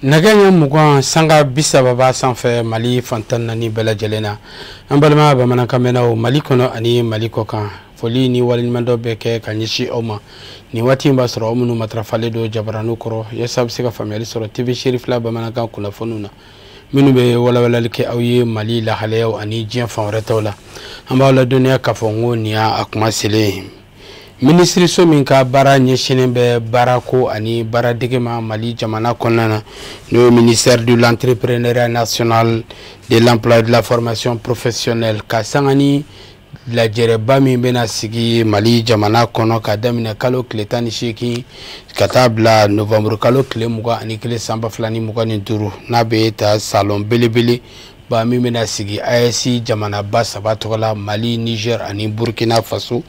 Naganya mugan sanga bisa baba sanfɛ Mali fantan nani bɛɛ lajɛlen na an balima bamanankan mɛnnaw Mali kɔnɔ ani Mali kɔkan foli ni waliɲumandɔ bɛ kɛ ka ɲɛsin aw ma ni waati in b'a sɔrɔ aw minnu matarafalen don jabaraniw kɔrɔ yasa bɛ se ka faamuyali sɔrɔ TV Seri fila bamanankan kunnafoniw na minnu bɛ walawalali kɛ aw ye Mali lahalayaw ani diɲɛ fan wɛrɛ taw la an b'aw ladɔnniya k'a fɔ n ko nin y'a kuma selen Ministre so min ka baara ɲɛsinnen bɛ baarako ani baaradege ma Mali jamana kɔnɔna na n'o ministère de l'entrepreneuriat national, de l'emploi et de la formation professionnelle ka sanga ni lajɛrɛba min bɛna sigi Mali jamana kɔnɔ ka daminɛ kalo tile 18 ka taa bila novembre kalo tile 21 san 2025 n'a bɛ ta salon belebele ba min bɛna sigi AES jamana ba saba tɔgɔ la Mali, Niger ani Burkina Faso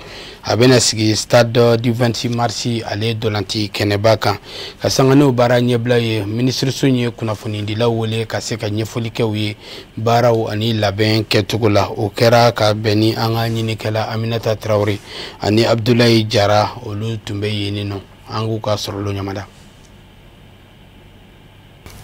a bɛna sigi stade du 26 mars ale dolanti kɛnɛba kan ka sanga n'o baara ɲɛbila ye ministre so ye kunnafonidilaw wele ka se ka ɲɛfɔli kɛ u ye baaraw ani labɛn kɛcogo la o kɛra ka bɛn ni an ka ɲinikɛla Aminata Traoré ani Abdoulaye Jara olu tun bɛ yen nɔ an k'u ka sɔrɔlo ɲamada.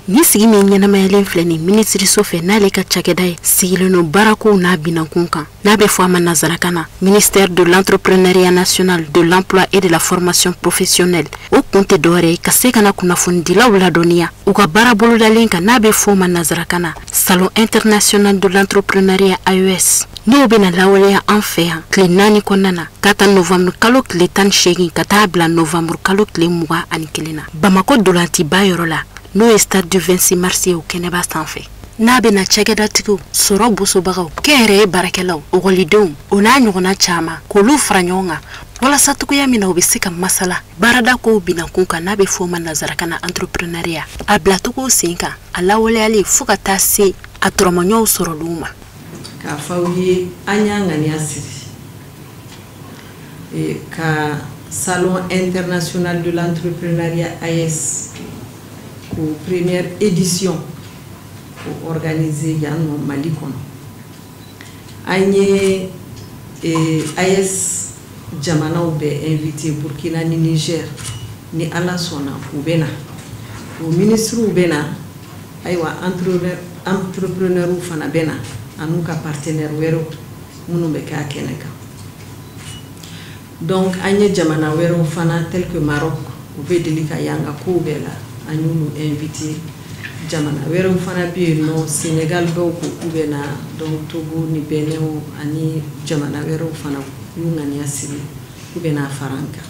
Ni sigi min ɲɛnamayalen filɛ ni ministre so fɛ n'ale ka cakɛda ye sigilen no baarakow n'a binankun kan n'a bɛ fɔ a ma nazarakan na ministère de l'entrepreneuriat national, de l'emploi et de la formation professionnelle o kun tɛ dɔwɛrɛ ye ka se ka na kunnafonidilaw ladɔnniya u ka baara bolodalen kan n'a bɛ fɔ o ma nazarakan na salon international de l'entrepreneuriat AES n'o bɛna lawaleya an fɛ yan tile 4 kɔnɔna na ka taa novembre kalo tile 18 ka taa bila novembre kalo tile 21 na Bamako dolantiba yɔrɔ la n'o ye stade du 26 mars ye o kɛnɛba sanfɛ n'a bɛna cakɛdatigiw sɔrɔ bosobagaw kɛnyɛrɛye baarakɛlaw ɔkɔlidenw o n'a ɲɔgɔnna caman k'olu fara ɲɔgɔn kan walasa cogoya min na u bɛ se ka masala baarada kow binankun kan n'a bɛ fɔ o ma nazarakan na entrepreneuriat a bilacogo sen kan a lawaleyali fo ka taa se a tɔrɔmɔɲɔw sɔrɔliw ma k'a fɔ aw ye an y'a ŋaniya siri ka salon international de l'entrepreneuriat AES pour première édition pour organiser yanno Mali kono anye AES jamanaw be invité Burkina ni Niger ni ala sona ubena o ministre ubena aywa entrepreneur fana bena anu ka partenaire wero munu be ka keneka donc anye jamana wero fana tel que Maroc ube delika yanga ko bela nous invité jamana wéro fana bi no Sénégal boko ubena donc Togo ni Benin ani jamana wéro fana yungani asiri ubena faranka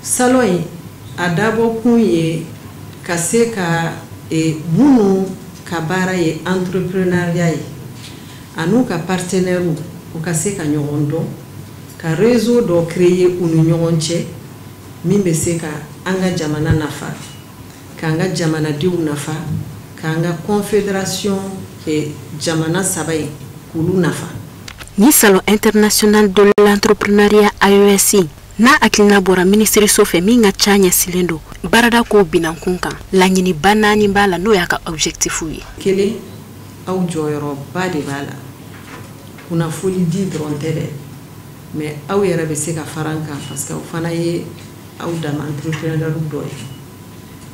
salon adabo kunye kaseka munu kabara ye entrepreneuriat anu ka partenaire u kaseka nyondo ka réseau do créer unu nyonche mimbe seka anga jamana nafa kanga jamana diu nafa kanga confédération et jamana sabai kulu nafa ni salon international de l'entrepreneuriat AES na akilina bora ministre sofe minga chanya silendo barada ko binankun kan laɲini banani bala no yaka objectif yi kele aw joyoro bade bala kuna foli di drontere mais aw yara be se ka faranka parce que fana ye aw dama entrepreneur doy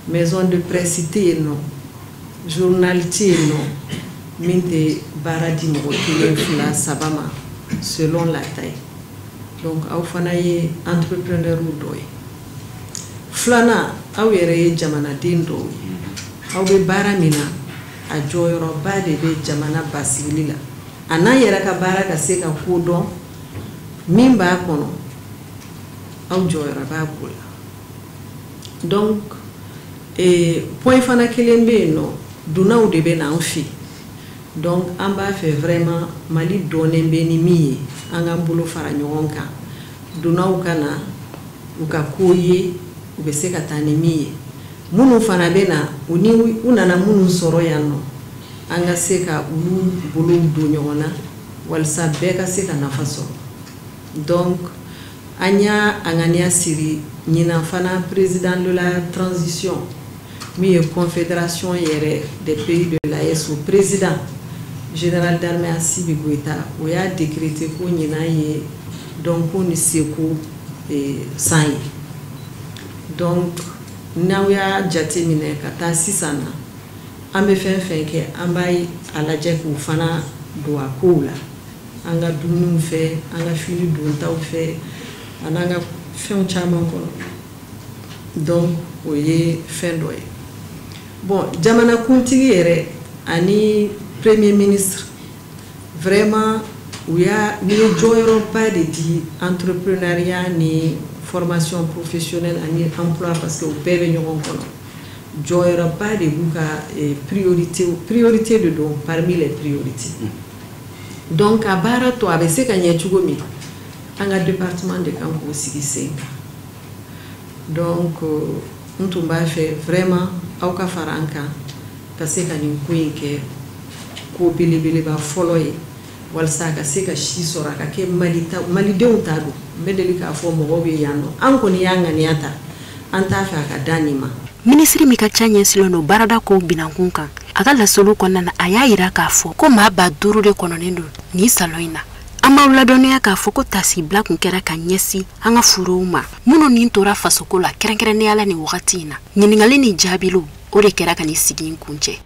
maison de presse no journal no minte baradi mo kile fula sabama selon la taille donc aw fana ye entrepreneur doy flana aw yere jamana dindo aw be baramina a joyoro bade be jamana basilila ana yera ka baraka se ka kodon mimba kono aw joyora ba bula donc point fana kelen be no dunaw de be na fi donc an b'a fait vraiment Mali donen be ni mi an ga bolo fara ɲɔgɔn kan dunaw kana u ka koye u be se ka taa ni mi munu fana be na u nana munu sɔrɔ yan no an ga se ka ulu bolo do ɲɔgɔn na walisa bɛɛ ka se ka nafa sɔrɔ donc Anya Angania Siri, Nina Fana, président de la transition, mi confédération des pays de l'AES au président général d'armée Assimi Goïta, où il a décrété que Nina y donc on y secoue et sans. Donc n'aw y'a jateminɛ ka taa sisan na an bɛ fɛn fɛn kɛ an b'a ye a lajɛ k'u fana don a kow la an ka dumuniw fɛ an ka fini dontaw fɛ an'an ka fɛnw caman kɔnɔ donc o ye fɛn dɔ ye bon jamanakuntigi yɛrɛ ani premier ministre vraiment u y'a ni jɔyɔrɔba de di entrepreneuriat ni formation professionnelle ani emploi parce que u bɛɛ bɛ ɲɔgɔn kɔnɔ jɔyɔrɔba de b'u ka priorité de don parmi les priorités donc a baara to a bɛ se ka ɲɛ cogo min an ka département de kan k'o sigi sen kan donc n tun b'a fɛ vraiment aw ka fara an kan ka se ka nin ko in kɛ ko belebeleba fɔlɔ ye walasa ka se ka si sɔrɔ a ka kɛ malidenw ta don n bɛ deli k'a fɔ mɔgɔw bɛ yan nɔ an kɔni y'a ŋaniya ta an t'a fɛ a ka da nin ma Ministre mi ka ca ɲɛsilen don baarada kow binankun kan a ka laseliw kɔnɔna na a y'a yira k'a fɔ ko maa 5,000 de kɔnɔnen don nin salon in na an b'aw ladɔnniya k'a fɔ ko tasibila kun kɛra ka ɲɛsi an ka furuw ma minnu nin tora fasoko la kɛrɛnkɛrɛnnenya la nin wagati in na ɲiningali ni jaabilu o de kɛra ka nin sigi in kuncɛ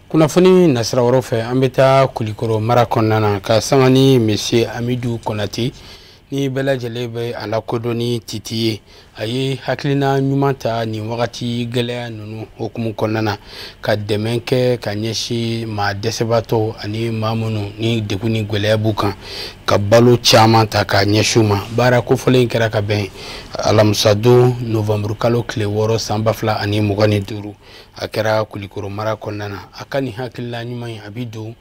kunnafoni nasira wɛrɛw fɛ an bɛ taa Kulikoro mara kɔnɔna na ka sanga ni Monsieur Amidou Konate ni bɛɛ lajɛlen bɛ a lakodɔn ni Titi ye a ye hakilina ɲuman ta nin wagati gɛlɛya ninnu hukumu kɔnɔna na ka dɛmɛ kɛ ka ɲɛsin maa dɛsɛbaatɔw ani maa minnu ni degun ni gɛlɛya b'u kan ka balo caman ta ka ɲɛsin u ma baara kofɔlen in kɛra ka bɛn alamisa don novembre kalo tile 6 san 2025 a kɛra Kulikoro mara kɔnɔna na a ka nin hakilina ɲuman in a bi don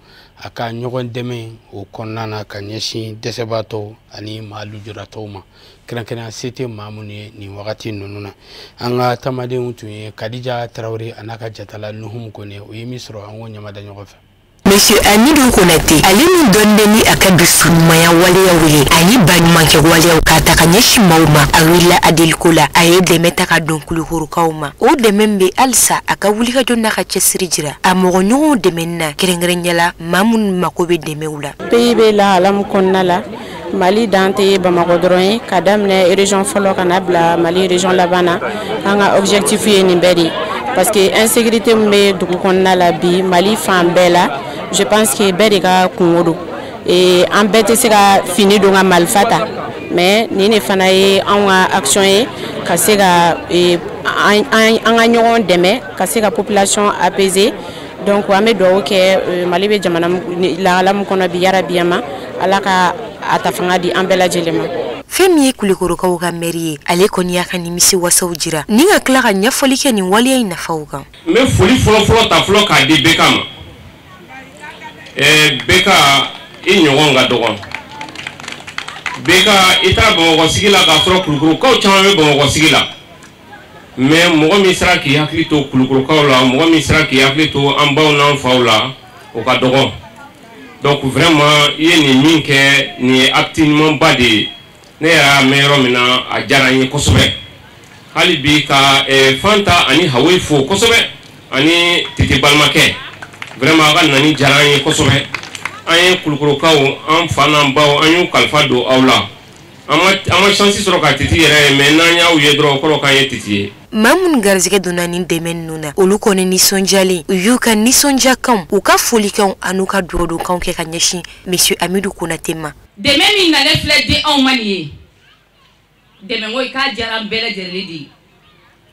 a ka ɲɔgɔn dɛmɛ o kɔnɔna na ka ɲɛsin dɛsɛbaatɔw ani maa lujuratɔw ma kɛrɛnkɛrɛnya se tɛ maa minnu ye nin wagati ninnu na an ka taamadenw tun ye Kadija Tarawele a n'a ka jatala Nuhum Kone o ye min sɔrɔ an k'o ɲamada ɲɔgɔn fɛ. Monsieur Amidou Konate ale ni dɔnni ni a ka dusumaya waleyaw ye ani baɲumankɛ waleyaw k'a ta ka ɲɛsin maaw ma a wulila a deliko la a ye dɛmɛ ta ka don Kulikorokaw ma o dɛmɛ bɛ halisa a ka wulikajɔ n'a ka cɛsiri jira a mɔgɔɲɔgɔnw dɛmɛni na kɛrɛnkɛrɛnnenya la maa minnu mako bɛ dɛmɛw la. pays bɛ la alamu kɔnɔna la Mali dan tɛ Bamakɔ dɔrɔn ye ka daminɛ région fɔlɔ ka na bila Mali région laban na an ka objectif ye nin bɛɛ de parce que insécurité min bɛ dugu kɔnɔna la bi Mali fan bɛɛ la je pense que bɛɛ de ka kungo don an bɛɛ tɛ se ka fini don ka marifa ta mais nin de fana ye anw ka action ye ka se ka an ka ɲɔgɔn dɛmɛ ka se ka population apaiser donc an bɛ dugawu kɛ Mali bɛ jamana lahala min kɔnɔ bi yarabi ma Ala ka a ta fanga di an bɛɛ lajɛlen ma. Fɛn min ye Kulikorokaw ka maire ye ale kɔni y'a ka nimisi wasaw jira ni ka tila ka ɲɛfɔli kɛ nin waleya in nafaw kan. N bɛ foli fɔlɔ ta fɔlɔ k'a di Beka ma Beka i ɲɔgɔn ka dɔgɔ Beka i taara Bamakɔ sigi la k'a sɔrɔ Kulikorokaw caman bɛ Bamakɔ sigi la mais mɔgɔ min sera k'i hakili to Kulikorokaw la mɔgɔ min sera k'i hakili to an baw n'an faw la o ka dɔgɔ donc vraiment i ye nin min kɛ nin ye acte ɲumanba de ye ne yɛrɛ mɛn yɔrɔ min na a diyara n ye kosɛbɛ hali bi ka Fanta ani Hawe fo kosɛbɛ ani Tete balimakɛ vraiment a ka nani diyara n ye kosɛbɛ an ye Kulikorokaw an fa n'an baw an y'u kalifa don aw la an ma chance sɔrɔ ka Tete yɛrɛ ye mais n'an y'aw ye dɔrɔn o kɔrɔ k'an ye Tete ye. Maa minnu garizɛgɛ donna nin dɛmɛ ninnu na olu kɔni nisɔndiyalen u y'u ka nisɔndiyakanw u ka folikanw an'u ka dugawu kɛ ka ɲɛsin Monsieur Amidou Konate ma. Dɛmɛ min nalen filɛ di anw ma nin ye dɛmɛ ko k'a diyara an bɛɛ lajɛlen de ye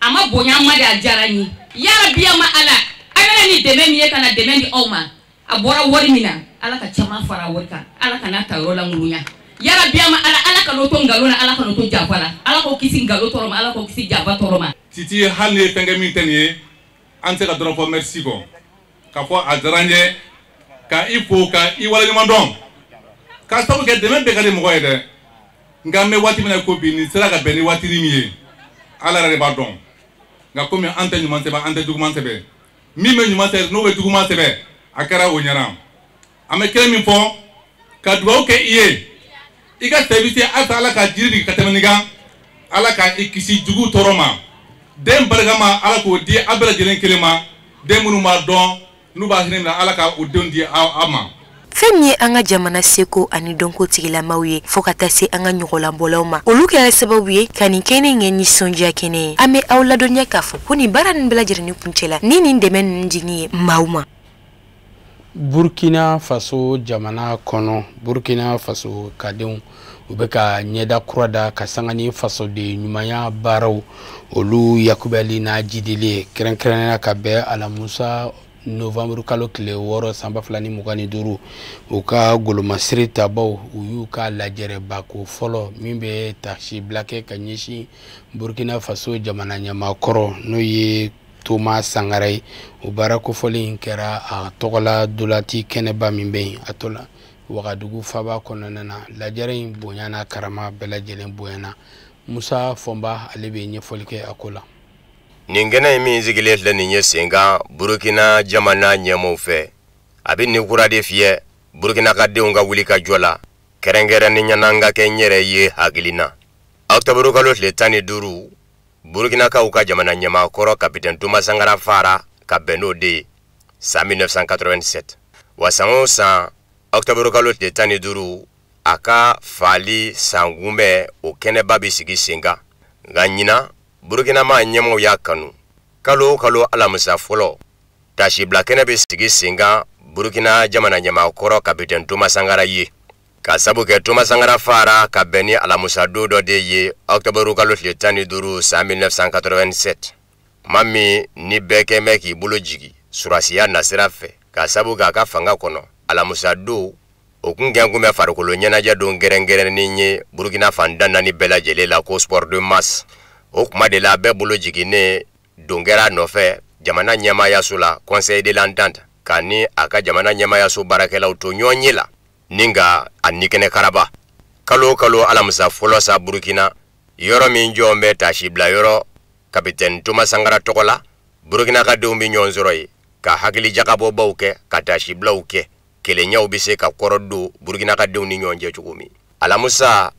a ma bonya an ma de a diyara n ye yarabi ma Ala a bɛna ni dɛmɛ min ye ka na dɛmɛ di aw ma a bɔra wari min na Ala ka caman fara wari kan Ala kana ta yɔrɔ lankolon yarabi ma Ala ka n'o to nkalon na Ala ka n'o to janfa la Ala k'o kisi nkalon tɔɔrɔ ma Ala k'o kisi janfa tɔɔrɔ ma. Titi hali ni ye fɛn kɛ min tɛ nin ye an tɛ ka dɔrɔn fɔ merci kɔ ka fɔ a diyara n ye ka i fo ka i waleɲuman dɔn k'a sabu kɛ dɛmɛ bɛɛ ka di mɔgɔ ye dɛ nka an bɛ waati min na ko bi nin sera ka bɛn ni waati min ye Ala yɛrɛ de b'a dɔn nka komi an tɛ ɲuman sɛbɛn an tɛ juguman sɛbɛn min bɛ ɲuman sɛbɛn n'o bɛ juguman sɛbɛn a kɛra o ɲɛna an bɛ kelen min fɔ ka dugawu kɛ i ye i ka service halisa Ala ka jiri di ka tɛmɛ nin kan Ala ka i kisi jugu tɔɔrɔ ma den barikama Ala k'o di a bɛɛ lajɛlen kelen ma den minnu b'a dɔn n'u b'a hinɛ minɛ Ala ka o denw di a ma. fɛn ye an ka jamana seko ani dɔnko tigilamaw ye fo ka taa se an ka ɲɔgɔnlanbɔlaw ma olu kɛra sababu ye ka nin kɛnɛ ɲɛ nisɔndiya kɛnɛ ye an bɛ aw ladɔnniya k'a fɔ ko nin baara nin bɛɛ lajɛlen ni kuncɛla ni nin dɛmɛ ninnu jigin ye maaw ma. Burkina Faso jamana kɔnɔ Burkina Faso kadenw u bɛ ka ɲɛda kura da ka sanga ni faso de ɲumanya baaraw olu yakubali n'a jidili kɛrɛnkɛrɛnnenya ka bɛn Alamusa novembre kalo tile 6 san 2025 u ka golomasiri tabaw u y'u ka lajɛrɛba ko fɔlɔ min bɛ taxi blaqué ka ɲɛsin Burkina Faso jamana ɲamakɔrɔ n'o ye Thomas Sankara ye o baara kofɔli kɛra a tɔgɔla dolati kɛnɛba min bɛ yen a tola Wagadugu faba kɔnɔna na lajɛrɛ in bonya n'a karama bɛɛ lajɛlen bonyana Musa Fɔnba ale bɛ ɲɛfɔli kɛ a ko la. Nin kɛnɛ in min sigilen filɛ nin ye sen kan Burkina jamana ɲɛmɔgɔw fɛ a bɛ nin kura de fiyɛ Burkina ka denw ka wuli ka jɔ la kɛrɛnkɛrɛnnenya na ka kɛ n yɛrɛ ye hakilina octobre kalo tile 15 Burkina kaw ka jamana ɲɛmakɔrɔ capitaine Thomas Sankara fara ka bɛn n'o de ye san 1987 wa san o san octobre kalo tile 15 a ka fali sangunbɛ o kɛnɛba bɛ sigi sen kan nka ɲina Burkina ma ɲɛmɔgɔw y'a kanu kalo kalo alamisa fɔlɔ tasibila kɛnɛ bɛ sigi sen kan Burkina jamana ɲɛmakɔrɔ capitaine Thomas Sankara ye ka sabu kɛ Thomas Sankara fara ka bɛn ni alamusa don dɔ de ye octobre kalo tile 15 san 1987 maa min ni bɛɛ kɛ mɛ k'i bolo jigi surasiya nasira fɛ ka sabu k'a ka fanga kɔnɔ alamusa don o kun gɛn kun bɛ farikolo ɲɛnajɛ don gɛrɛngɛrɛnnin ye Burkina fandan naani bɛɛ lajɛlen la ko sport de masse o kuma de la bɛɛ bolo jiginnen don kɛra nɔfɛ jamana ɲɛmaayaso la conseil de l'entente ka ni a ka jamana ɲɛmaayaso baarakɛlaw to ɲɔgɔn ye la ni nka a nikɛnɛ karaba kalo kalo alamisa fɔlɔ sa Burkina yɔrɔ min jɔn bɛ taasi bila yɔrɔ capitaine Thomas Sankara tɔgɔ la Burkina ka denw bɛ ɲɔgɔn sɔrɔ ye ka hakili jagabɔbaw kɛ ka taasi bilaw kɛ kelenyaw bɛ se ka kɔrɔ don Burkina ka denw ni ɲɔgɔn cɛ cogo min alamusa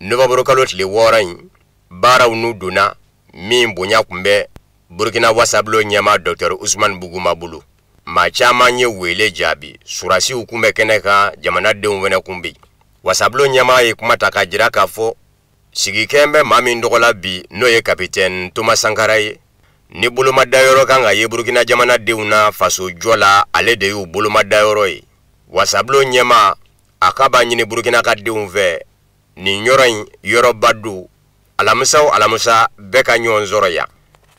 novembre kalo tile 6 in baaraw n'u donna min bonya kun bɛ Burkina wasablo ɲɛma Dr Ousmane Buguma bolo maa caman ye wele jaabi surasiw kun bɛ kɛnɛ kan jamanadenw fɛnɛ kun bɛ wasablo ɲɛma ye kuma ta ka jira k'a fɔ sigikɛn bɛ maa min dɔgɔla bi n'o ye capitaine Thomas Sankara ye ni bolomadayɔrɔ kan ka ye Burkina jamanadenw na faso jɔ la ale de y'u bolomadayɔrɔ ye wasablo ɲɛma a ka b'a ɲini Burkina ka denw fɛ nin yɔrɔ in yɔrɔba don alamusa bɛɛ ka ɲɔgɔn sɔrɔ yan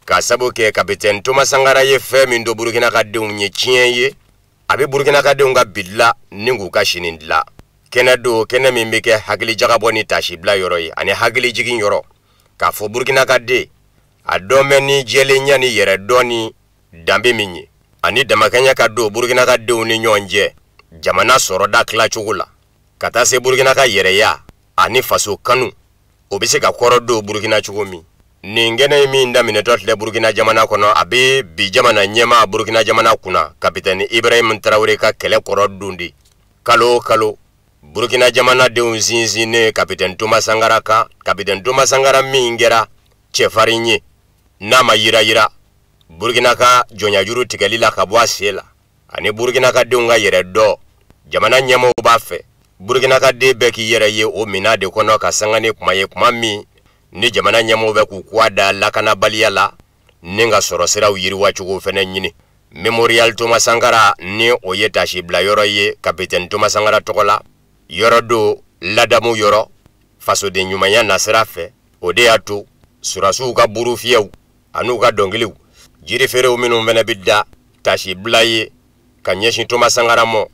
ka sabu kɛ capitaine Thomas Sankara ye fɛn min do Burkina ka denw ye tiɲɛ ye a bɛ Burkina ka denw ka bidila ni k'u ka sini dilan kɛnɛ do kɛnɛ min bɛ kɛ hakili jagabɔ ni taasi bila yɔrɔ ye ani hakili jigin yɔrɔ k'a fɔ Burkina ka den a dɔn bɛ ni jɛlenya ni yɛrɛ dɔn ni danbe min ye ani damakɛnya ka don Burkina ka denw ni ɲɔgɔn cɛ jamana sɔrɔda tilacogo la ka taa se Burkina ka yɛrɛya ani faso kanu o bɛ se ka kɔrɔ don Burkina cogo min nin kɛnɛ min daminɛtɔ filɛ Burkina jamana kɔnɔ a bɛ bi jamana ɲɛmaa Burkina jamana kunna capitaine Ibrahim Traoré ka kɛlɛ kɔrɔ don de kalo kalo Burkina jamana denw sinsinnen capitaine Thomas Sankara kan capitaine Thomas Sankara min kɛra cɛfarin ye n'a ma yira Burkina ka jɔnyajuru tigɛli la ka bɔ a sen la ani Burkina ka denw ka yɛrɛ dɔ jamana ɲɛmɔgɔw b'a fɛ Burkina ka den bɛɛ k'i yɛrɛ ye o mina de kɔnɔ ka sanga ni kuma ye kuma min ni jamana ɲɛmɔgɔw bɛ k'u kɔ da lakanabaliya la ni ka sɔrɔ siraw yiriwacogo fɛnɛ ɲini Memorial Thomas Sankara ni o ye taasi bila yɔrɔ ye capitaine Thomas Sankara tɔgɔ la yɔrɔ do ladamu yɔrɔ fasoden ɲumanya nasira fɛ o de y'a to surasiw ka buru fiyɛw an'u ka dɔnkiliw jiri feerew minnu fɛnɛ bɛ da taasi bila ye ka ɲɛsin Thomas Sankara mɔ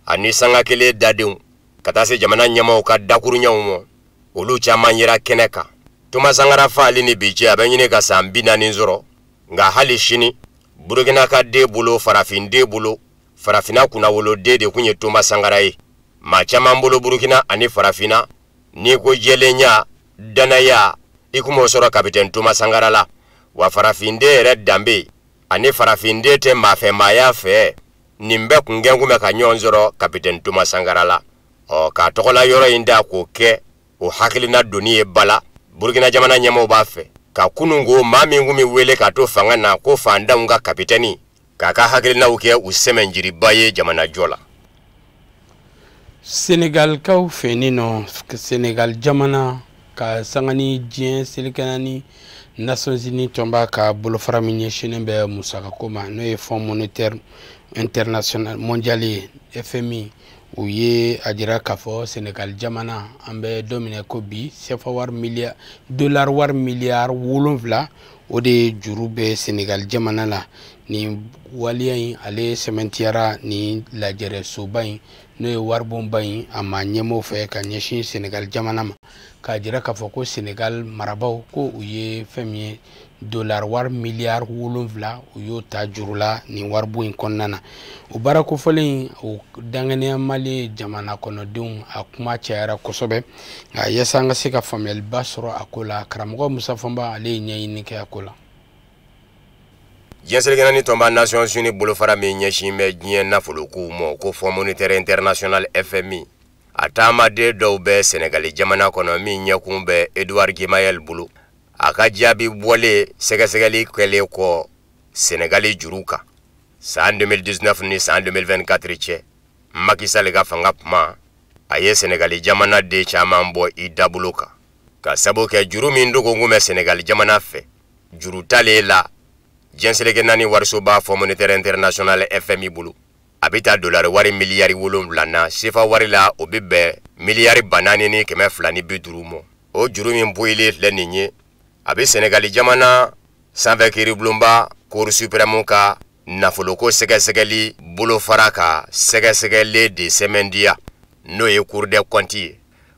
ani sanga kelen dadenw ka taa se jamana ɲɛmɔgɔw ka dakuruɲɛw mɔ olu caman yera kɛnɛ kan Thomas Sankara fali ni bi cɛ a bɛ ɲini ka san 40 sɔrɔ nka hali sini Burkina ka den bolo farafin den bolo farafina kunnawolo den de kun ye Thomas Sankara ye maa caman bolo Burkina ani farafina ni ko jɛlenya danaya i kun b'o sɔrɔ capitaine Thomas Sankara la wa farafin den yɛrɛ danbe ani farafin den tɛ maafɛmaaya fɛ nin bɛɛ kun gɛn kun bɛ ka ɲɔgɔn sɔrɔ capitaine Thomas Sankara la k'a tɔgɔla yɔrɔ in da k'o kɛ o hakilina doni ye bala Burkina jamana ɲɛmɔgɔw b'a fɛ ka kunungo maa min kun bɛ wele k'a to fanga na ko fandanw ka capitaine k'a ka hakilinaw kɛ u sɛmɛnjiriba ye jamana jɔ la Senegal kaw fenino Senegal jamana ka sangani jien selikanani Nations Unies tomba ka bolofara minyeshine be musaka koma no e Fonds monétaire international mondial FMI où ye adira kafo Senegal jamana ambe domine ko bi sefa war milliard dollar war milliard wolonvla o de jurube Senegal jamana la ni waliya ale sementiara ni lajere sobain no e warbon bain ama nyemo fe ka nyeshi Senegal jamana ma ka jira kafo ko Senegal marabaw ko uye femie dollar war milliard wolonvla uyo ta jurula ni warbu in konnana o barako folin o dangane mali jamana kono dum akuma chaira kosobe yesa nga sika famel basro akola karamogo Musa Famba ale nyayini ke akola Jenselgenani tomba Nations Unies bolofara me nyeshime gien nafolo ku mo ko Fonds monétaire international FMI atama de dobe Senegal jamana kono mi nyakumbe Edouard Gimayel bulu akajabi bole segasegeli kwele ko Senegal juruka sa 2019 ni sa 2024 che Macky Sall ga fanga pma aye Senegal jamana de chama mbo idabuluka ka saboke jurumi ndogo ngume Senegal jamana fe jurutale la Jenselgenani warsoba Fonds monétaire international FMI bulu abita dollar wari miliyari wolonvla na sifa wari la obibe miliyari banani ni keme flani bidurumo o jurumi mboile leninye abi Senegal jamana sanve kiri blumba Cour suprême ka nafoloko segasegeli bolo faraka segasegeli de semendia no ye Cour des comptes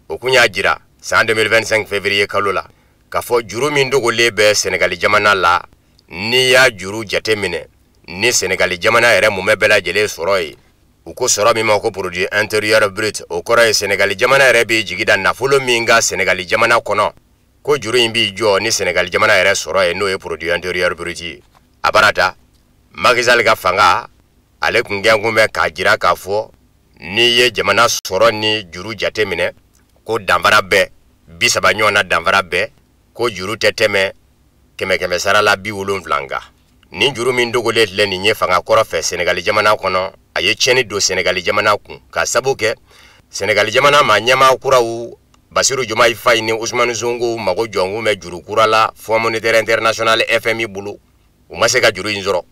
okunya jira sa 2025 février kalola kafo jurumi ndogo lebe Senegal jamana la ni ya juru jatemine ni Senegal jamana ere mume bela jele soroi uko soro mi mako produit intérieur brut o kora Senegal jamana ere bi jigida nafolo minga Senegal jamana kono ko juru imbi jo ni Senegal jamana ere soroi no e produit intérieur brut abarata Macky Sall ga fanga ale kungengume ka jira ka fo ni ye jamana soro ni juru jatemine ko danvara be bisaba nyona danvara be ko juru teteme keme sara la bi wolonvlanga ni juru min dogole le ni nye fanga koro fe Senegal jamana kono aye cheni do Senegal jamana kun ka sabuke Senegal jamana ma nyama kurawu Basiru Diomaye Faye ni Ousmane Sonko mago jongu me juru kurala Fonds monétaire international FMI bulu umaseka juru inzoro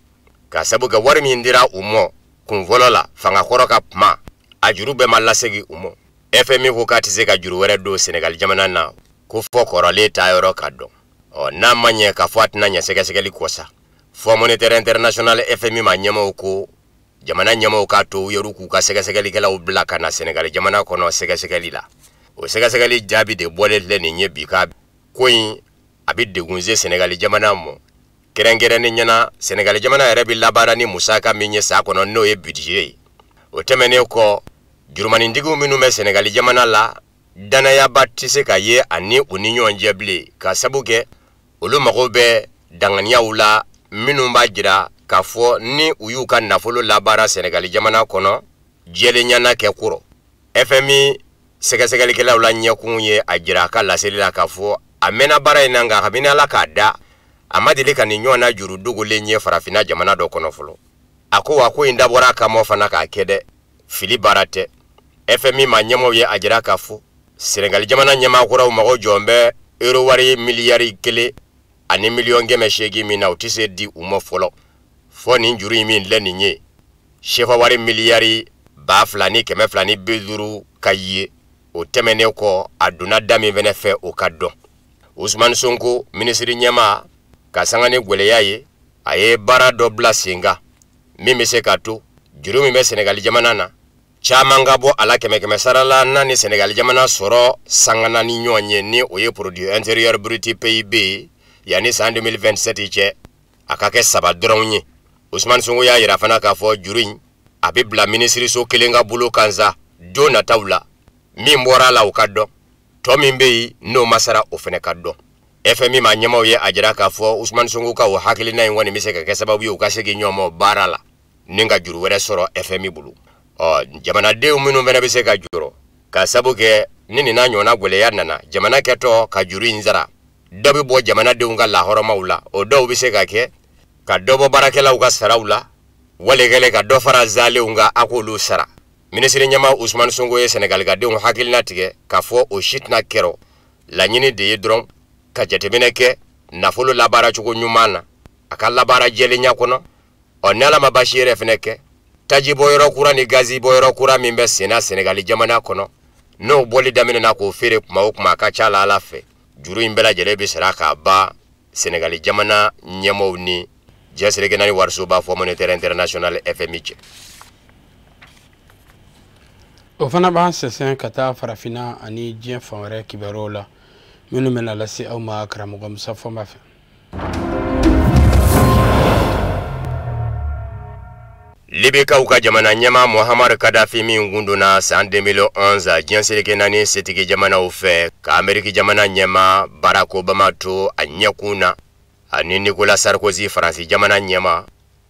ka sabuke wari mi ndira umo kun volola fanga koro ka pma a juru be malasegi umo FMI ko katise ka juru were do Senegal jamana na ko fo korale tayoro kaddo o na manye ka fatna nya segasegeli kosa Fonds monétaire international FMI ma nyama ko jamana nyama ka to yoruku ka segasegeli kala o blaka na Senegal jamana kono segasegeli la o segasegeli jabi de bole le ni nyebi ka koyin abi de gunze Senegal jamana mo kerengere ni nyana Senegal jamana erebi labara ni musaka minye sa kono no e budget o temene ko jurumani ndigu minu me Senegal jamana la dana ya batise ka ye ani uninyo njebli ka sabuke olu mago be dangania ula minumba jira kafo ni uyuka nafolo labara Senegal jamana kono jele nyana ke kuro FMI segasegeli kala ula nyakunye ajira ka laselila kafo amena bara inanga habina la kada amadili kan nyona juru dugu lenye farafina jamana do kono fulo ako indabora kama fana ka kede fili barate FMI manyamo ye ajira kafo Senegal jamana nyama kura umago jombe euro wari miliyari kele ani million geme shegi mina utise di umo folo foni njuri min leni nye shefa wari miliyari ba flani keme flani beduru kaye o temene ko aduna dami vene fe o kaddo Ousmane Sonko ministri nyama kasangane gwele yaye aye bara dobla singa mimi sekatu jurumi me Senegal jamana na chama bo ala keme sarala nani Senegal jamana soro sangana ni nyonye ni oye produit intérieur brut PIB yani sa 2027 che akake saba dronye Ousmane Sonko ya yira fana ka fo jurin abibla ministry so kelenga bulu kanza do na tawla mi mbora la ukaddo to mimbe no masara ofene kaddo FMI ma nyama ye ajira ka fo Ousmane Sonko ka o hakili na ngoni miseka ke sababu yo kasege nyomo barala ninga juru were soro FMI bulu o jamana de uminu bena biseka juro ka sabuke nini na nyona gwele yanana jamana keto ka juru inzara dobi bo jamana de unga la horo maula o do biseka ke ka dobo barakela uga sarawla wale gele ka do fara zale unga akulu sara Ministre ɲɛma Usman Sonko ye Senegal ka denw hakilina tigɛ k'a fɔ o si tɛna kɛrɔ laɲini de ye dɔrɔn ka jateminɛ kɛ nafolo labaara cogo ɲuman na a ka labaara jɛlenya kɔnɔ ni Ala ma basi yɛrɛ fɛnɛ kɛ taji bɔyɔrɔ kura ni gazi bɔyɔrɔ kura min bɛ senna Senegal jamana kɔnɔ n'o bɔli daminɛna k'o feere kuma o kuma a ka ca Ala fɛ juru in bɛɛ lajɛlen bɛ sara k'a ban Senegal jamana ɲɛmɔgɔw ni Diɲɛ Seleke Naani warisoba Fonds Monétaire International FMI cɛ. O fana b'an sɛsɛn ka taa farafinna ani diɲɛ fan wɛrɛ kibaruyaw la minnu bɛna lase aw ma karamɔgɔ Musa Fɔnba fɛ. Libikaw ka jamana ɲɛma Muammar Gaddafi min gundona san 2011 Diɲɛ Seleke Naani setigi jamanaw fɛ ka Ameriki jamana ɲɛma Barack Obama to a ɲɛkun na ani Nicolas Sarkozy Faransi jamana ɲɛma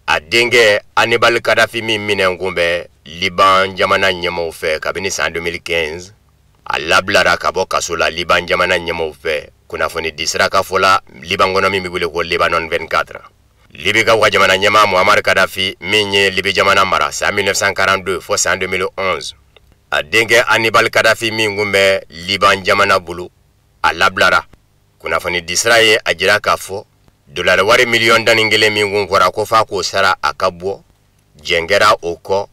a denkɛ Hannibal Gaddafi min minɛnkun bɛ Liban jamana ɲɛmaw fɛ kabini san 2015 a labilara ka bɔ kaso la Liban jamana ɲɛmaw fɛ kunnafoni di siraka fɔla Liban kɔnɔ min bɛ wele ko Lebanon 24. Libikaw ka jamana ɲɛma Muammar Gaddafi min ye Libi jamana mara san 1942 fɔ san 2011 a denkɛ Hannibal Gaddafi min kun bɛ Liban jamana bolo a labilara kunnafoni di sira ye a jira k'a fɔ dollar wari miliyɔn 11 min kun fɔra ko f'a k'o sara a ka bɔ jɛngɛra o kɔ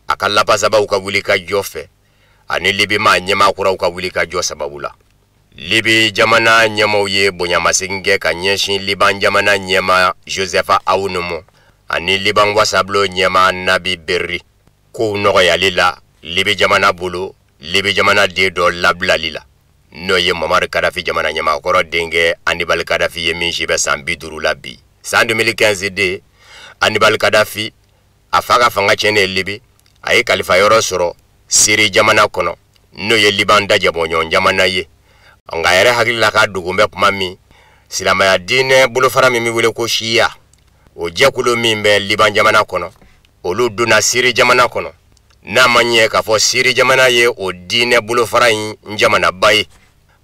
a ka lapasabaw ka wuli ka jɔ fɛ ani Libi maa ɲɛmaakuraw ka wuli ka jɔ sababu la. Libi jamana ɲɛmaw ye bonyamasegin kɛ ka ɲɛsin Liban jamana ɲɛma Joseph Aoun ma ani Liban wasablo ɲɛma Nabi Berri kow nɔgɔyali la Libi jamana bolo Libi jamana den dɔ labilali la n'o ye Muammar Gaddafi jamana ɲɛmaakɔrɔ denkɛ Hannibal Gaddafi ye min si bɛ san 50 la bi. San 2015 de Hannibal Gaddafi a fa ka fanga cɛnnen Libi a ye kalifa yɔrɔ sɔrɔ Syrie jamana kɔnɔ n'o ye Liban dajabɔɲɔgɔn jamana ye. Nga yɛrɛ hakili la ka dogon bɛ kuma min silamaya diinɛ bolofara min bɛ wele ko Shia o jɛkulu min bɛ Liban jamana kɔnɔ olu donna Syrie jamana kɔnɔ n'a ma ɲɛ k'a fɔ Syrie jamana ye o diinɛ bolofara in jamanaba ye.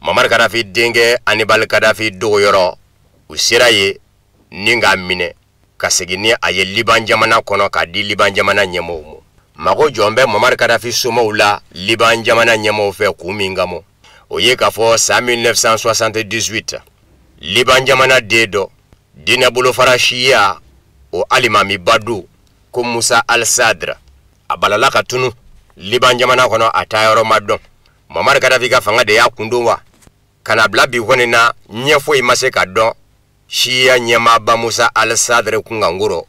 Muammar Gaddafi denkɛ Hannibal Gaddafi dogoyɔrɔ u sera ye ni k'a minɛ ka segin ni a ye Liban jamana kɔnɔ k'a di Liban jamana ɲɛmɔgɔw ma. Mago jɔn bɛ Muammar Gaddafi somɔgɔw la Liban jamana ɲɛmɔgɔw fɛ kun min kama o ye k'a fɔ san 1978 Liban jamana den dɔ diinɛ bolofara Shia o alimami badu ko Musa al-Sadr a balala ka tunu Liban jamana kɔnɔ a taa yɔrɔ ma dɔn. Muammar Gaddafi ka fanga de y'a kundon wa kana bila bi kɔni na ɲɛ foyi ma se ka dɔn Shia ɲɛmaaba Musa al-Sadr kungangoro.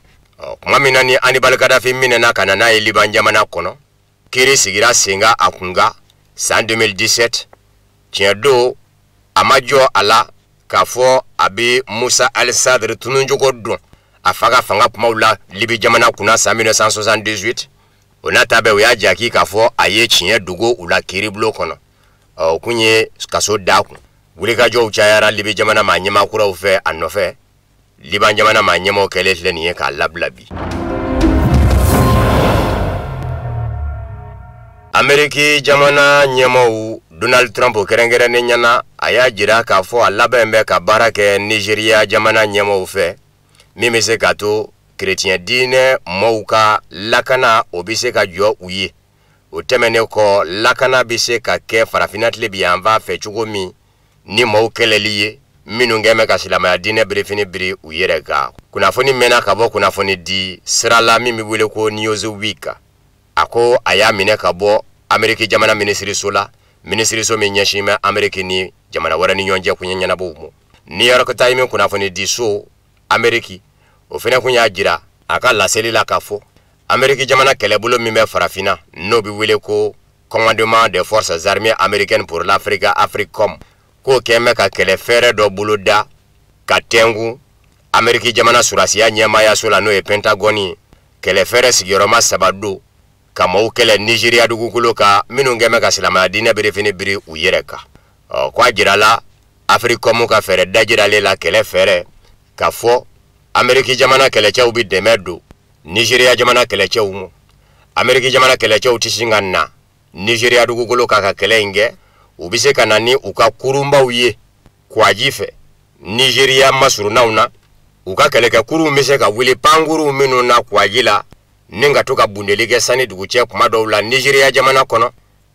Kuma min na ni Hannibal Gaddafi minɛna ka na n'a ye Liban jamana kɔnɔ kiri sigira senga a kunga san 2017 tiɲɛ don a ma jɔ a la k'a fɔ a bɛ Musa al-Sadr tununcogo dɔn a fa ka fanga kumaw la Libi jamana kunna san 1978 o n'a ta bɛɛ o y'a jaki k'a fɔ a ye tiɲɛ dogo u la kiiribulon kɔnɔ o kun ye kaso da kun wulikajɔw cayara Libi jamana maa ɲɛmaakuraw fɛ a nɔfɛ Liban jamana maa ɲɛmɔgɔ kɛlen filɛ nin ye k'a labila bi. Ameriki jamana ɲɛmɔgɔw Donald Trump kɛrɛnkɛrɛnnen ɲɛna a y'a jira k'a fɔ a labɛn bɛ ka baara kɛ Nigeria jamana ɲɛmɔgɔw fɛ min bɛ se ka to chrétien diinɛ mɔɔw ka lakana o bɛ se ka jɔ u ye o tɛmɛnen kɔ lakana bɛ se ka kɛ farafinna tile bi yan fɛ fɛ cogo min ni mɔɔw kɛlɛli ye minnu kɛn bɛ ka silamɛya diinɛ berefini biri u yɛrɛ kan. Kunnafoni mɛnna ka bɔ kunnafoni di sira la min bɛ wele ko Newsweek a ko a y'a minɛ ka bɔ Ameriki jamana minisiriso la minisiriso min ɲɛsin bɛ Ameriki ni jamana wɛrɛ ni ɲɔgɔn cɛ kun ye ɲɛnabɔw ma. New York Times min kunnafoni di so Ameriki o fɛnɛ kun y'a jira a ka laseli la k'a fɔ Ameriki jamana kɛlɛbolo min bɛ farafinna n'o bɛ wele ko Commandement des Forces Armées Américaines pour l'Afrique AFRICOM k'o kɛn bɛ ka kɛlɛ fɛɛrɛ dɔ bolo da ka tɛngu Ameriki jamana surasiya ɲɛmaayaso la n'o ye Pentagone ye kɛlɛ fɛɛrɛ sigiyɔrɔma 3 don ka maaw kɛlɛ Nigeria dugukolo kan minnu kɛn bɛ ka silamɛya diinɛ berefini biri u yɛrɛ kan. Ko a jirala AFRICOM ka fɛɛrɛ dajiralen la kɛlɛ fɛɛrɛ ka fɔ Ameriki jamana kɛlɛcɛw bɛ dɛmɛ don Nigeria jamana kɛlɛcɛw ma. Ameriki jamana kɛlɛcɛw tɛ sin ka na Nigeria dugukolo kan ka kɛlɛ in kɛ u bɛ se ka na ni u ka kurunbaw ye Kouaji fɛ Nigeria masurunaw na u ka kɛlɛkɛkuruw bɛ se ka wuli pankuruw minnu na Kouaji la ninga to ka bundeli kɛ sani dugu cɛ kuma dɔw la Nigeria jamana kɔnɔ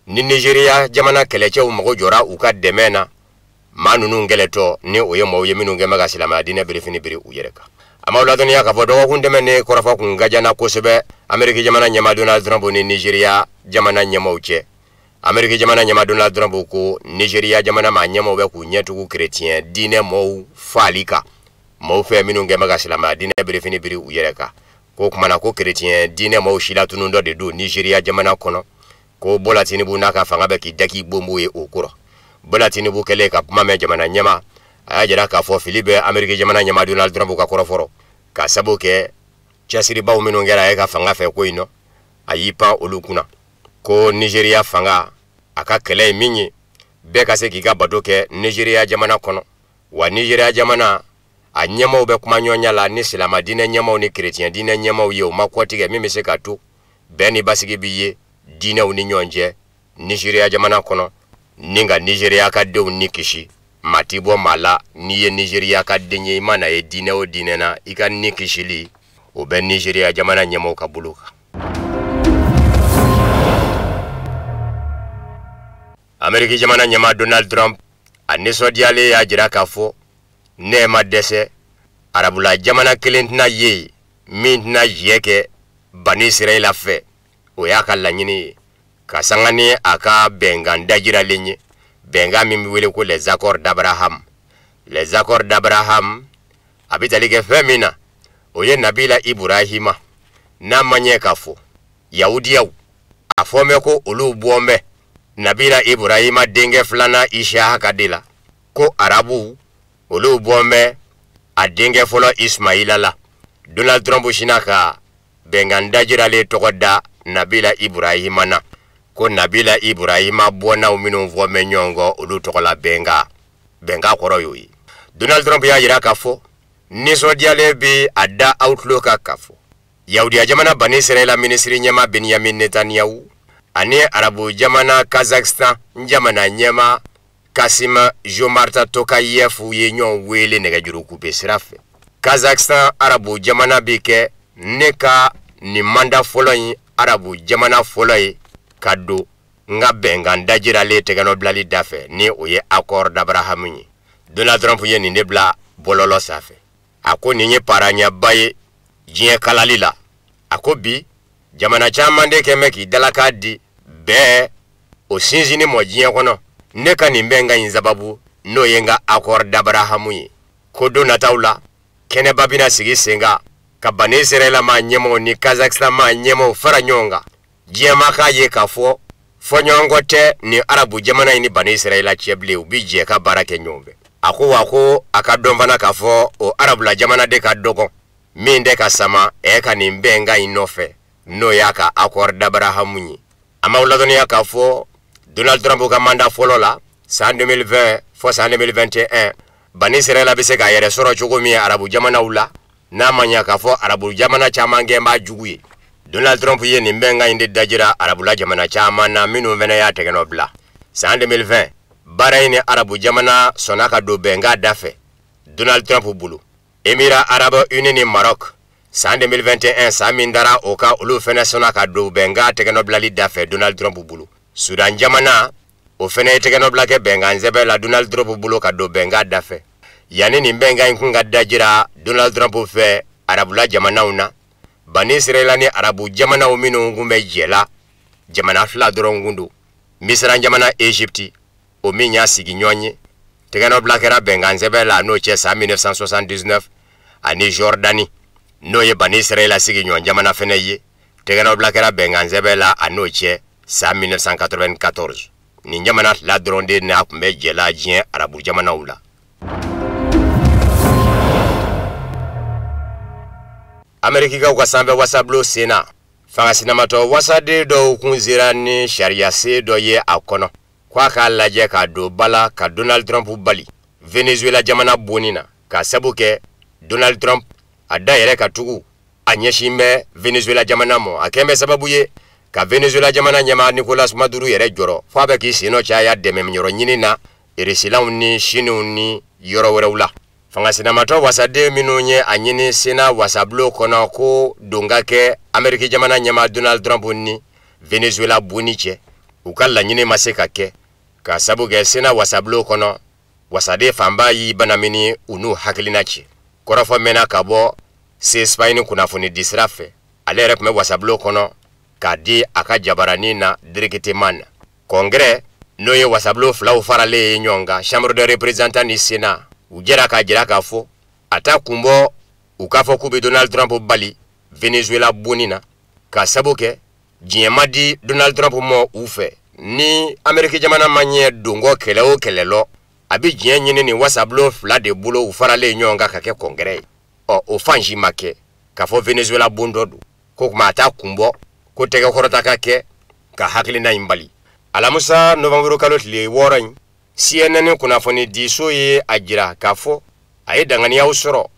ni Nigeria jamana kɛlɛcɛw mago jɔra u ka dɛmɛ na maa ninnu gɛlɛtɔ ni o ye maaw ye minnu kɛ bɛ ka silamɛya diinɛ birifini biri u yɛrɛ kan a ma ladɔnniya k'a fɔ dɔgɔkun tɛmɛnen kɔrɔfɔ kun ka jana kosɛbɛ Ameriki jamana ɲɛmaa Donald Trump ni Nigeria jamana ɲɛmaaw cɛ Ameriki jamana ɲɛmaa Donald Trump ko Nigeria jamana maa ɲɛmaaw bɛ k'u ɲɛtugu chrétien diinɛ maaw faali kan maaw fɛ minnu kɛ bɛ ka silamɛya diinɛ birifini biri u yɛrɛ kan ko kumana ko chrétien diinɛ maaw sila tunun dɔ de don Nigeria jamana kɔnɔ ko Bola Tinubu n'a ka fanga bɛ k'i daki bombo ye o kɔrɔ Bola Tinubu kɛlen ka kuma mɛn jamana ɲɛmaa a y'a jira k'a fɔ fili bɛ Ameriki jamana ɲɛmaa Donald Trump ka kɔrɔfɔrɔ ka sabu kɛ cɛsiribaw minnu kɛra a ye ka fanga fɛ ko in nɔ a y'i pan olu kunna ko Nigeria fanga a ka kɛlɛ ye min ye bɛɛ ka se k'i ka bato kɛ Nigeria jamana kɔnɔ wa Nigeria jamana a ɲɛmaaw bɛ kuma ɲɔgɔnya la ni silamɛ diinɛ ɲɛmaaw ni chrétien diinɛ ɲɛmaaw ye o ma kɔtigɛ min bɛ se ka to bɛɛ ni basigi bi ye diinɛw ni ɲɔgɔn cɛ Nigeria jamana kɔnɔ ni ka Nigeria ka denw ni kisi maa ti bɔ maa la n'i ye Nigeria ka den ye i mana ye diinɛ o diinɛ na i ka ni kisili o bɛ Nigeria jamana ɲɛmaaw ka bolo kan Ameriki jamana ɲɛmaa Donald Trump a nisɔndiyalen y'a jira k'a fɔ ne ma dɛsɛ arabula jamana kelen tɛna ye min tɛna jɛ kɛ Bani Israɛl fɛ o y'a ka laɲini ye ka sanga ni a ka bɛnkan dajiralen ye bɛnkan min bɛ wele ko les accords d'Abraham les accords d'Abraham a bɛ tali kɛ fɛn min na o ye Nabila Ibrahima n'a ma ɲɛ k'a fɔ Yahudiyaw a fɔ mɛn ko olu bɔ mɛn Nabila Ibrahima denkɛ filanan Isihaka de la ko arabuw olu bɔ mɛn a denkɛ fɔlɔ Ismaila la Donald Trump sina ka bɛnkan dajiralen tɔgɔ da Nabila Ibrahima na ko Nabila Ibrahima bɔnaw minnu fɔ mɛn ɲɔgɔn kɔ olu tɔgɔ la bɛnkan kɔrɔ y'o ye Donald Trump y'a jira k'a fɔ nisɔndiyalen bɛ a da Outlook kan k'a fɔ Yahudiya jamana Bani Israɛl minisiri ɲɛmaa Benjamin Netanyahu ani arabu jamana Kazakhstan jamana ɲɛmaa Kasim Jomart Tokayev ye ɲɔgɔn wele nɛgɛjuru coupe sira fɛ Kazakhstan arabu jamana bɛ kɛ ne ka nin manda fɔlɔ in arabu jamana fɔlɔ ye ka don nga bɛnkan dajiralen tɛgɛnɔbilali dafɛ ni o ye accord d'Abraham ye Donald Trump ye nin de bila bɔlɔlɔ sanfɛ a ko nin ye paraɲɛba ye diɲɛ kalali la a ko bi jamana caman de kɛmɛ k'i dalaka di bɛɛ o sinsinni mɔ diɲɛ kɔnɔ ne ka nin bɛnkan in sababu n'o ye n ka accord d'Abraham ye ko don nataw la kɛnɛba bɛna sigi sen kan ka Bani Israɛl maa ɲɛmaaw ni Kazakhstan maa ɲɛmaaw fara ɲɔgɔn kan diɲɛma k'a ye k'a fɔ fɔɲɔgɔnkɔ tɛ ni arabu jamana in ni Bani Israɛl cɛ bilen u bi jɛ ka baara kɛ ɲɔgɔn fɛ a ko wa ko a ka dɔn fana k'a fɔ o arabula jamana de ka dɔgɔn min de ka sama ka nin bɛnkan in nɔfɛ n'o y'a ka accord d'Abraham ye a ma ladɔnniya k'a fɔ Donald Trump ka mandat fɔlɔ la san 2020 fɔ san 2021 Bani Israɛl bɛ se k'a yɛrɛ sɔrɔ cogo min arabu jamanaw la n'a ma ɲɛ k'a fɔ arabu jamana caman kɛ b'a jugu ye Donald Trump ye nin bɛnkan in de dajira arabula jamana caman na minnu fɛnɛ y'a tɛgɛnɔ bila san 2020 baara in ni arabu jamana sɔnna ka don bɛnkan da fɛ Donald Trump bolo Émirats Arabes Unis ni Maroc san 2021 san min dara o ka olu fɛnɛ sɔnna ka don bɛnkan tɛgɛnɔbilali da fɛ Donald Trump bolo Sudan jamana o fɛnɛ ye tɛgɛnɔbila kɛ bɛnkan sɛbɛn la Donald Trump bolo ka don bɛnkan da fɛ yanni nin bɛnkan in kun ka dajira Donald Trump fɛ arabula jamanaw na Bani Israɛl ni arabu jamanaw minnu kun bɛ jɛla jamana fila dɔrɔn kun don Misira jamana Egypte o min y'a sigi ɲɔgɔn ye tɛgɛnɔbila kɛra bɛnkan sɛbɛn la n'o cɛ san 1979 ani Jordani n'o ye Bani Israɛl sigi ɲɔgɔn jamana fɛnɛ ye tɛgɛnɔbila kɛra bɛnkan sɛbɛn la a n'o cɛ san 1994 nin jamana fila dɔrɔn de n'a kun bɛ jɛla diɲɛ arabu jamanaw la Amerikikaw ka sanfɛ wasabilo sen na fangasinamatɔ wasaden dɔw kun sera ni sariya se dɔ ye a kɔnɔ k'a k'a lajɛ k'a don bala ka Donald Trump bali Venezuela jamana bonni na ka sabu kɛ Donald Trump a da yɛrɛ ka tugu a ɲɛsin bɛ Venezuela jamana mɔ a kɛn bɛ sababu ye ka Venezuela jamana ɲɛmaa Nicolas Maduro yɛrɛ jɔrɔ f'a bɛ k'i sennɔ caya dɛmɛyɔrɔ ɲini na eresilanw ni Chiniw ni yɔrɔ wɛrɛw la fanga sinamato wasade minunye anyini sena wasablo kono ko dongake Ameriki jamana nyama Donald Trump ni Venezuela buniche ukalla nyine maseka ke ka sabuge sena wasablo kono wasade famba yi banamini unu hakilinachi korafo mena kabo se Spain kuna funi disrafe ale rep me wasablo kono kadi aka jabarani na dirikiti man kongre noye wasablo flau farale nyonga chambre de représentants ni Sénat ujera ka fo ata kumbo ukafo kubi Donald Trump bali Venezuela bonina ka sabuke jiemadi Donald Trump mo ufe ni Ameriki jamana manye dongo kelelo abi jien nyine ni wasablo fla de bulo ufarale nyonga kake kongre o fanji make ka fo Venezuela bondodu ko kuma ata kumbo ko tege korota kake ka haklina imbali alamusa November kalotli woran CNN kuna foni diso ye ajira kafo aye dangani ya usoro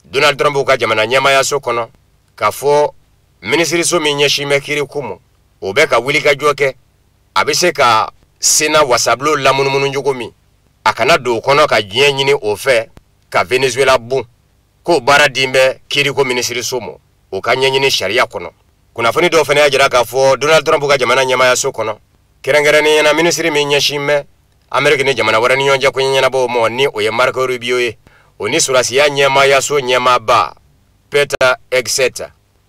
Donald Trump ka jamana nyama ya sokono kafo ministry so minyeshi mekiri kumu obeka wilika joke abise ka sena wasablo lamunumunu njugomi akana do kono ka jien nyini ofe ka Venezuela bu ko bara dimbe kiri ko ministry somo o ka nyini sharia kono kuna foni do fene ajira kafo Donald Trump ka jamana nyama ya sokono kerengerani na ministry minyeshi me Amerika ni jamana warani nyonja kwenye na bo mo ni oye Marco Rubio ye oni surasi ya nyema ya so nyema ba Peter etc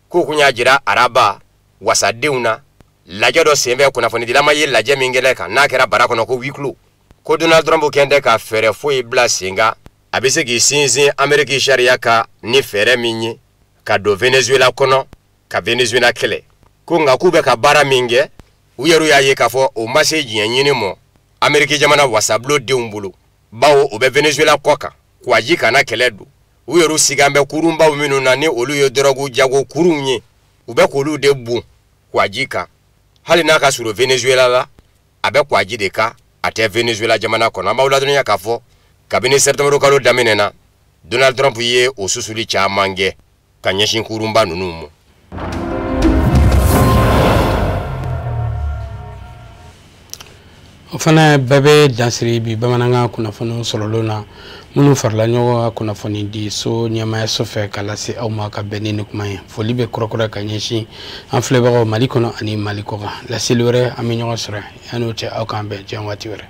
kukunya jira araba wasadeuna lajado sembe kuna foni dilama ye laje mingeleka na kera barako no ko wiklu ko Donald Trump kende ka fere fo e blasinga abise gi sinzi Amerika sharia ka ni fere minyi ka do Venezuela kono ka Venezuela kele kunga kube ka bara minge uyeru ya ye ka fo o message nyini mo Ameriki jamana wasablo deumbulu bawo obe Venezuela koka kwa jika na keledu uyeru sigambe kurumba uminu nani olu yodrogu jago kurunye ube kolu debu kwa jika hali naka suru Venezuela la abe kwa jideka ate Venezuela jamana kona maula dunia kafo kabini September kalo daminena Donald Trump ye osusuli cha mange kanyeshin kurumba nunumu fana bebe dansiri bi bamananga kuna fono sololona munu farla nyowa kuna foni di so nyama sofe kala se awma ka benini kuma foli be krokora kanyeshi en flebaro malikono ani malikoga la silure ami nyowa sura yanote awkambe jamwati were